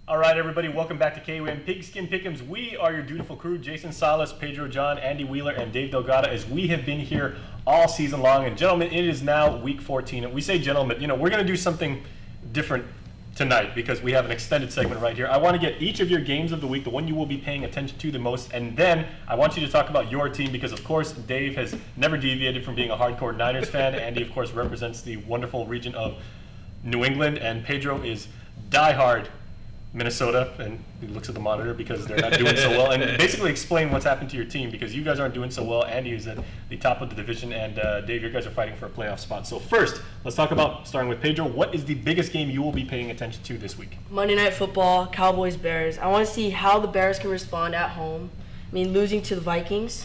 All right, everybody, welcome back to KUAM Pigskin Pickems. We are your dutiful crew, Jason Salas, Pedro John, Andy Wheeler, and Dave Delgado, as we have been here all season long. And gentlemen, it is now week 14. And we say gentlemen, we're going to do something different tonight because we have an extended segment right here. I want to get each of your games of the week, the one you will be paying attention to the most, and then I want you to talk about your team because, of course, Dave has never deviated from being a hardcore Niners fan. Andy, of course, represents the wonderful region of New England, and Pedro is diehard Minnesota, and he looks at the monitor because they're not doing so well. And basically explain what's happened to your team because you guys aren't doing so well. Andy is at the top of the division, and Dave, you guys are fighting for a playoff spot. So first, let's talk about, starting with Pedro, what is the biggest game you will be paying attention to this week? Monday Night Football, Cowboys-Bears. I want to see how the Bears can respond at home. I mean, losing to the Vikings.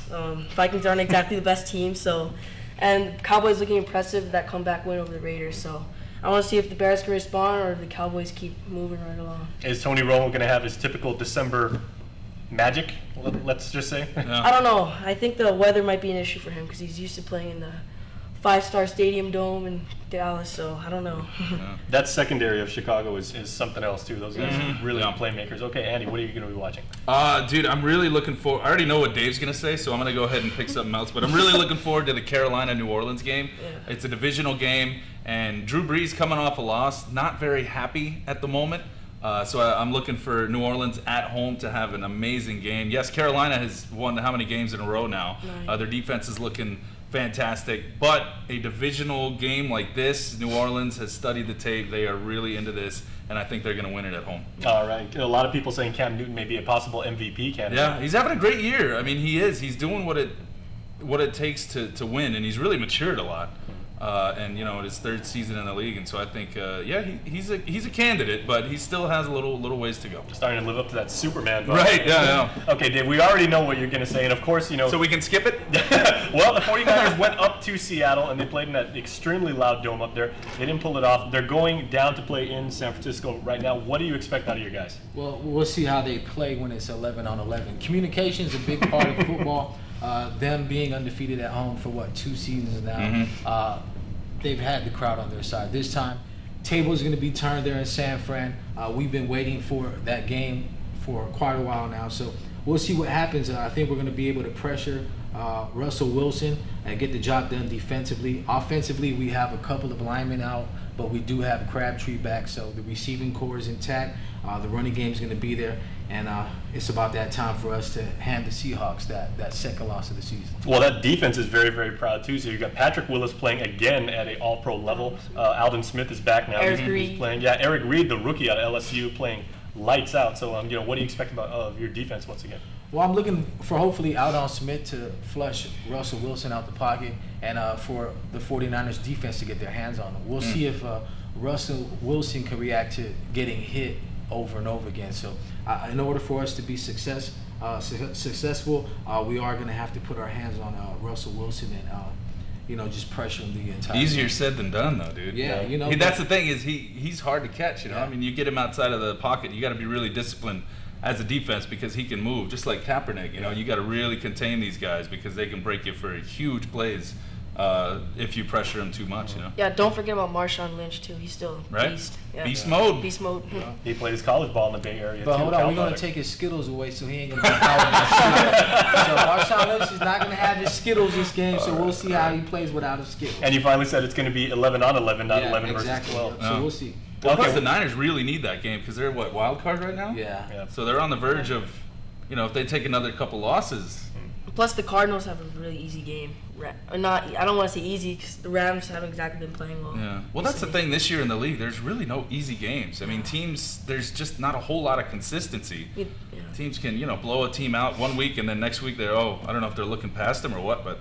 Vikings aren't exactly the best team, and Cowboys looking impressive, that comeback win over the Raiders, so I want to see if the Bears can respond or the Cowboys keep moving right along. Is Tony Romo going to have his typical December magic, let's just say? Yeah. I don't know. I think the weather might be an issue for him because he's used to playing in the five-star Stadium Dome in Dallas, so I don't know. Yeah. That secondary of Chicago is something else, too. Those guys are really playmakers. Okay, Andy, what are you going to be watching? Dude, I'm really looking forward. I already know what Dave's going to say, so I'm going to go ahead and pick something else. But I'm really looking forward to the Carolina-New Orleans game. Yeah. It's a divisional game, and Drew Brees coming off a loss, not very happy at the moment. So I'm looking for New Orleans at home to have an amazing game. Yes, Carolina has won how many games in a row now? Their defense is looking fantastic, but a divisional game like this, New Orleans has studied the tape. They are really into this, and I think they're going to win it at home. All right. A lot of people saying Cam Newton may be a possible MVP candidate. Yeah, he's having a great year. I mean, he is. He's doing what it takes to win, and he's really matured a lot. And his third season in the league, and so I think, he's a candidate, but he still has a little ways to go. Starting to live up to that Superman vibe. Right? Yeah. Okay, Dave. We already know what you're going to say, and of course, So we can skip it. Well, the 49ers went up to Seattle, and they played in that extremely loud dome up there. They didn't pull it off. They're going down to play in San Francisco right now. What do you expect out of your guys? Well, we'll see how they play when it's 11-on-11. Communication is a big part of football. Them being undefeated at home for 2 seasons now. They've had the crowd on their side. This time, tables going to be turned there in San Fran. We've been waiting for that game for quite a while now, so we'll see what happens. I think we're going to be able to pressure Russell Wilson and get the job done defensively. Offensively, we have a couple of linemen out, but we do have Crabtree back, so the receiving core is intact. The running game is going to be there, and it's about that time for us to hand the Seahawks that second loss of the season. Well, that defense is very, very proud, too. So you've got Patrick Willis playing again at an all-pro level. Alden Smith is back now. He's playing. Yeah, Eric Reed, the rookie out of LSU, playing lights out. So, what do you expect of your defense once again? Well, I'm looking for hopefully Alden Smith to flush Russell Wilson out the pocket and for the 49ers defense to get their hands on him. We'll see if Russell Wilson can react to getting hit over and over again. So in order for us to be successful, we are going to have to put our hands on Russell Wilson and just pressure him the entire Easier said than done, though, dude. Yeah, that's the thing is he's hard to catch. I mean, you get him outside of the pocket, you got to be really disciplined as a defense because he can move just like Kaepernick. You got to really contain these guys because they can break you for huge plays if you pressure him too much. Yeah, don't forget about Marshawn Lynch too. He's still a beast. Yeah. Beast mode. Beast mode. Yeah. He played his college ball in the Bay Area. But hold on, we're gonna take his Skittles away, so he ain't gonna be out in the So Marshawn Lynch is not gonna have his Skittles this game, so we'll see how he plays without his Skittles. And you finally said it's gonna be 11-on-11, not 11 versus 12. So we'll see. Well, plus the Niners really need that game because they're wild card right now. Yeah. So they're on the verge of, if they take another couple losses. Plus the Cardinals have a really easy game. I don't want to say easy because the Rams haven't exactly been playing well. Yeah. Well, that's the thing this year in the league. There's really no easy games. I mean, there's just not a whole lot of consistency. Yeah. Teams can, blow a team out one week and then next week I don't know if they're looking past them or what, but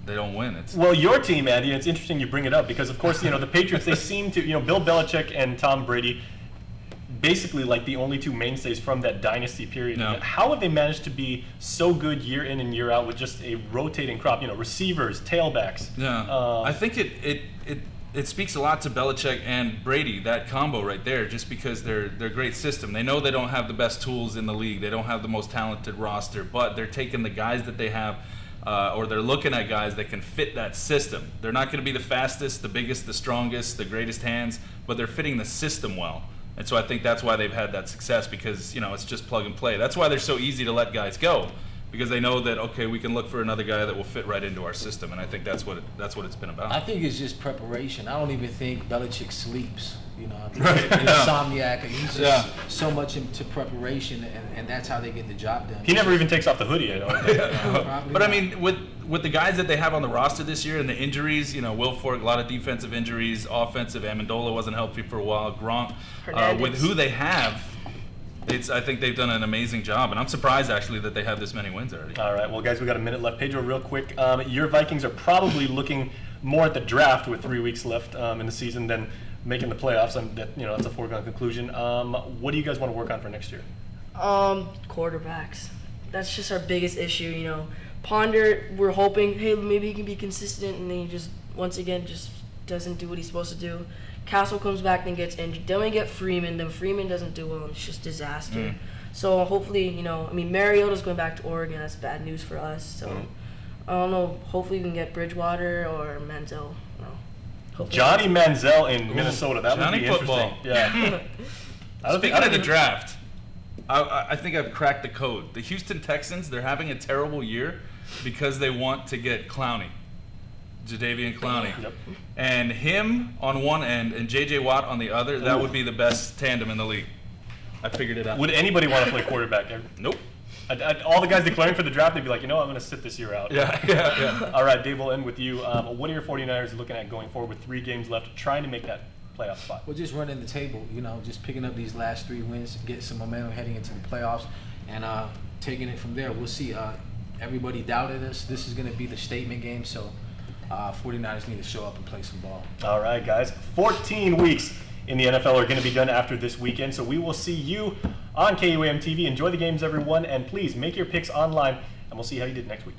they don't win. Well, your team, Andy, it's interesting you bring it up because, of course, the Patriots, they seem to, Bill Belichick and Tom Brady, basically like the only two mainstays from that dynasty period. No. How have they managed to be so good year in and year out with just a rotating crop, receivers, tailbacks? Yeah. I think it speaks a lot to Belichick and Brady, that combo right there, just because they're a great system. They know they don't have the best tools in the league. They don't have the most talented roster, but they're taking the guys that they have or they're looking at guys that can fit that system. They're not going to be the fastest, the biggest, the strongest, the greatest hands, but they're fitting the system well. And so I think that's why they've had that success, because, it's just plug and play. That's why they're so easy to let guys go, because they know that, okay, we can look for another guy that will fit right into our system. And I think that's what it's been about. I think it's just preparation. I don't even think Belichick sleeps. I think Right. he's an insomniac. He's just so much into preparation, and that's how they get the job done. He never even takes off the hoodie. I don't think. But I mean, with the guys that they have on the roster this year and the injuries, Will Fork, a lot of defensive injuries, offensive. Amendola wasn't healthy for a while. Gronk, with who they have, I think they've done an amazing job, and I'm surprised actually that they have this many wins already. All right, well, guys, we got a minute left. Pedro, real quick, your Vikings are probably looking more at the draft with 3 weeks left in the season than making the playoffs. That's a foregone conclusion. What do you guys want to work on for next year? Quarterbacks. That's just our biggest issue. Ponder, we're hoping, hey, maybe he can be consistent, and then he just once again just doesn't do what he's supposed to do. Castle comes back, then gets injured. Then we get Freeman. Then Freeman doesn't do well. And it's just disaster. So hopefully, Mariota's going back to Oregon. That's bad news for us. So I don't know. Hopefully, we can get Bridgewater or Manziel. Johnny Manziel in Minnesota. That would be football. Interesting. Yeah. Speaking of the draft, I think I've cracked the code. The Houston Texans, they're having a terrible year because they want to get Clowney. Jadeveon Clowney. Yep. And him on one end and J.J. Watt on the other, that would be the best tandem in the league. I figured it out. Would anybody want to play quarterback? Nope. All the guys declaring for the draft, they'd be like, I'm going to sit this year out. Yeah. All right, Dave, we'll end with you. What are your 49ers looking at going forward with 3 games left, trying to make that playoff spot? We're just running the table, just picking up these last 3 wins, get some momentum heading into the playoffs, and taking it from there. We'll see. Everybody doubted us. This is going to be the statement game, so 49ers need to show up and play some ball. All right, guys. 14 weeks in the NFL are going to be done after this weekend, so we will see you on KUAM TV. Enjoy the games, everyone, and please make your picks online, and we'll see how you did next week.